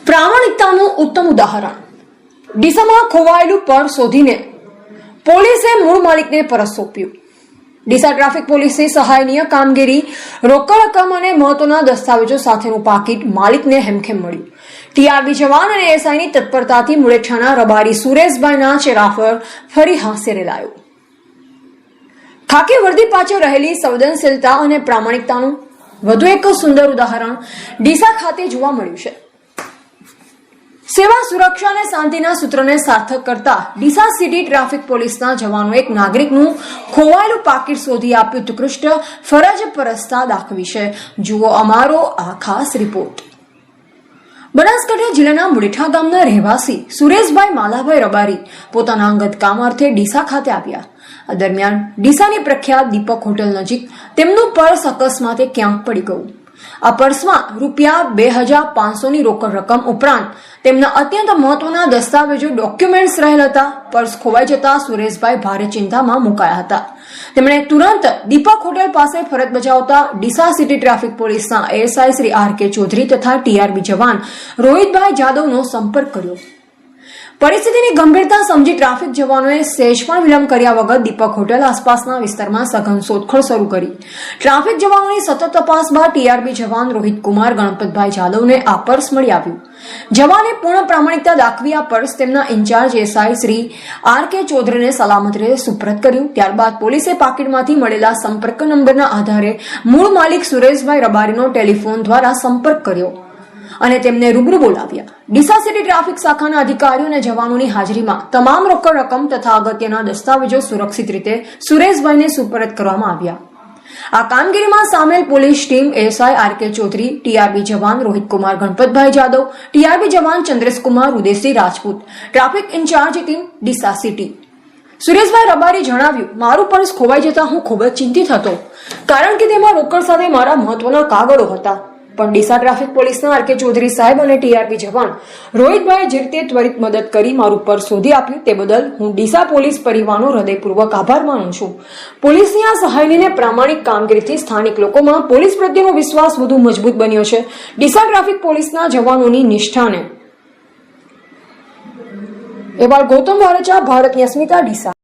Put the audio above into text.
પ્રામાણિકતાનું ઉત્તમ ઉદાહરણ ડીસામાં ખોવાયેલું પર્સ શોધીને પોલીસે મૂળ માલિકને પરત સોંપ્યું। ડીસા ટ્રાફિક પોલીસની સહાયનીય કામગીરી રોકડ રકમ અને મહત્વના દસ્તાવેજો સાથેનું પાકીટ માલિકને હેમખેમ મળ્યું। ટીઆરબી જવાન અને એસઆઈની તત્પરતાથી મુળેઠાના રબારી સુરેશભાઈના ચહેરા પર ફરી હાસ્ય રેલાયું। ખાકી વર્દી પાછળ રહેલી સંવેદનશીલતા અને પ્રામાણિકતાનું વધુ એક સુંદર ઉદાહરણ ડીસા ખાતે જોવા મળ્યું છે। સેવા, સુરક્ષા અને શાંતિના સૂત્રને સાર્થક કરતા ડીસા સિટી ટ્રાફિક પોલીસના જવાનો એક નાગરિકનું ખોવાયેલું પાકીટ શોધી આપ્યું ઉત્કૃષ્ટ ફરજ પરસ્તા દાખવી છે। જુઓ અમારો આ ખાસ રિપોર્ટ। બનાસકાંઠા જિલ્લાના મુળેઠા ગામના રહેવાસી સુરેશભાઈ માલાભાઈ રબારી પોતાના અંગત કામ અર્થે ડીસા ખાતે આવ્યા। આ દરમિયાન ડીસાની પ્રખ્યાત દીપક હોટેલ નજીક તેમનું પર્સ અકસ્માતે ક્યાંક પડી ગયું। આ પર્સમાં ₹2500ની રોકડ રકમ ઉપરાંત તેમના અત્યંત મહત્વના દસ્તાવેજો ડોક્યુમેન્ટ્સ રહેલ હતા। પર્સ ખોવાઈ જતા સુરેશભાઈ ભારે ચિંતામાં મુકાયા હતા। તેમણે તુરંત દીપક હોટેલ પાસે ફરજ બજાવતા ડીસા સિટી ટ્રાફિક પોલીસના એએસઆઈ શ્રી આર.કે. ચૌધરી તથા ટીઆરબી જવાન રોહિતભાઈ જાદવનો સંપર્ક કર્યો। પરિસ્થિતિની ગંભીરતા સમજી ટ્રાફિક જવાનોએ સહેજ પણ વિલંબ કર્યા વગર દીપક હોટેલ આસપાસના વિસ્તારમાં સઘન શોધખોળ શરૂ કરી। ટ્રાફિક જવાનોની સતત તપાસ બાદ ટીઆરબી જવાન રોહિત કુમાર ગણપતભાઈ જાદવને આ પર્સ મળી આવ્યું। જવાને પૂર્ણ પ્રામાણિકતા દાખવી આ પર્સ તેમના ઇન્ચાર્જ એસઆઈ શ્રી આર.કે. ચૌધરીને સલામત રીતે સુપ્રત કર્યું। ત્યારબાદ પોલીસે પાકીટમાંથી મળેલા સંપર્ક નંબરના આધારે મૂળ માલિક સુરેશભાઈ રબારીનો ટેલિફોન દ્વારા સંપર્ક કર્યો અને તેમને રૂબરૂ બોલાવ્યા। ડીસા સિટી ટ્રાફિક શાખાના અધિકારીઓ અને જવાનોની હાજરીમાં તમામ રોકડ રકમ તથા અગત્યના દસ્તાવેજો સુરક્ષિત રીતે સુરેશભાઈને સુપરત કરવામાં આવ્યા। આ કામગીરીમાં સામેલ police team ASI R K. Chaudhary, TRB જવાન રોહિત કુમાર ગણપતભાઈ જાદવ, ટીઆરબી જવાન Chandresh Kumar Udeshi Rajput, traffic incharge team Deesa city. Sureshbhai Rabari જણાવ્યું, મારું પર્સ ખોવાઈ જતા હું ખૂબ જ ચિંતિત હતો, કારણ કે તેમાં રોકડ સાથે મારા મહત્વના કાગળો હતા। પણ ડીસા ટ્રાફિક પોલીસના આર.કે. ચૌધરી સાહેબ અને ટીઆરબી જવાન રોહિતભાઈ જે રીતે ત્વરિત મદદ કરી મારું પર્સ શોધી આપ્યું તે બદલ હું ડીસા પોલીસ પરિવારનો હૃદયપૂર્વક આભાર માનું છું। પોલીસની આ સહાયની પ્રામાણિક કામગીરીથી સ્થાનિક લોકોમાં પોલીસ પ્રત્યેનો વિશ્વાસ વધુ મજબૂત બન્યો છે। ડીસા ટ્રાફિક પોલીસના જવાનોની નિષ્ઠાને અહેવાલ ગૌતમ વારેચા, ભારતની અસ્મિતા, ડીસા।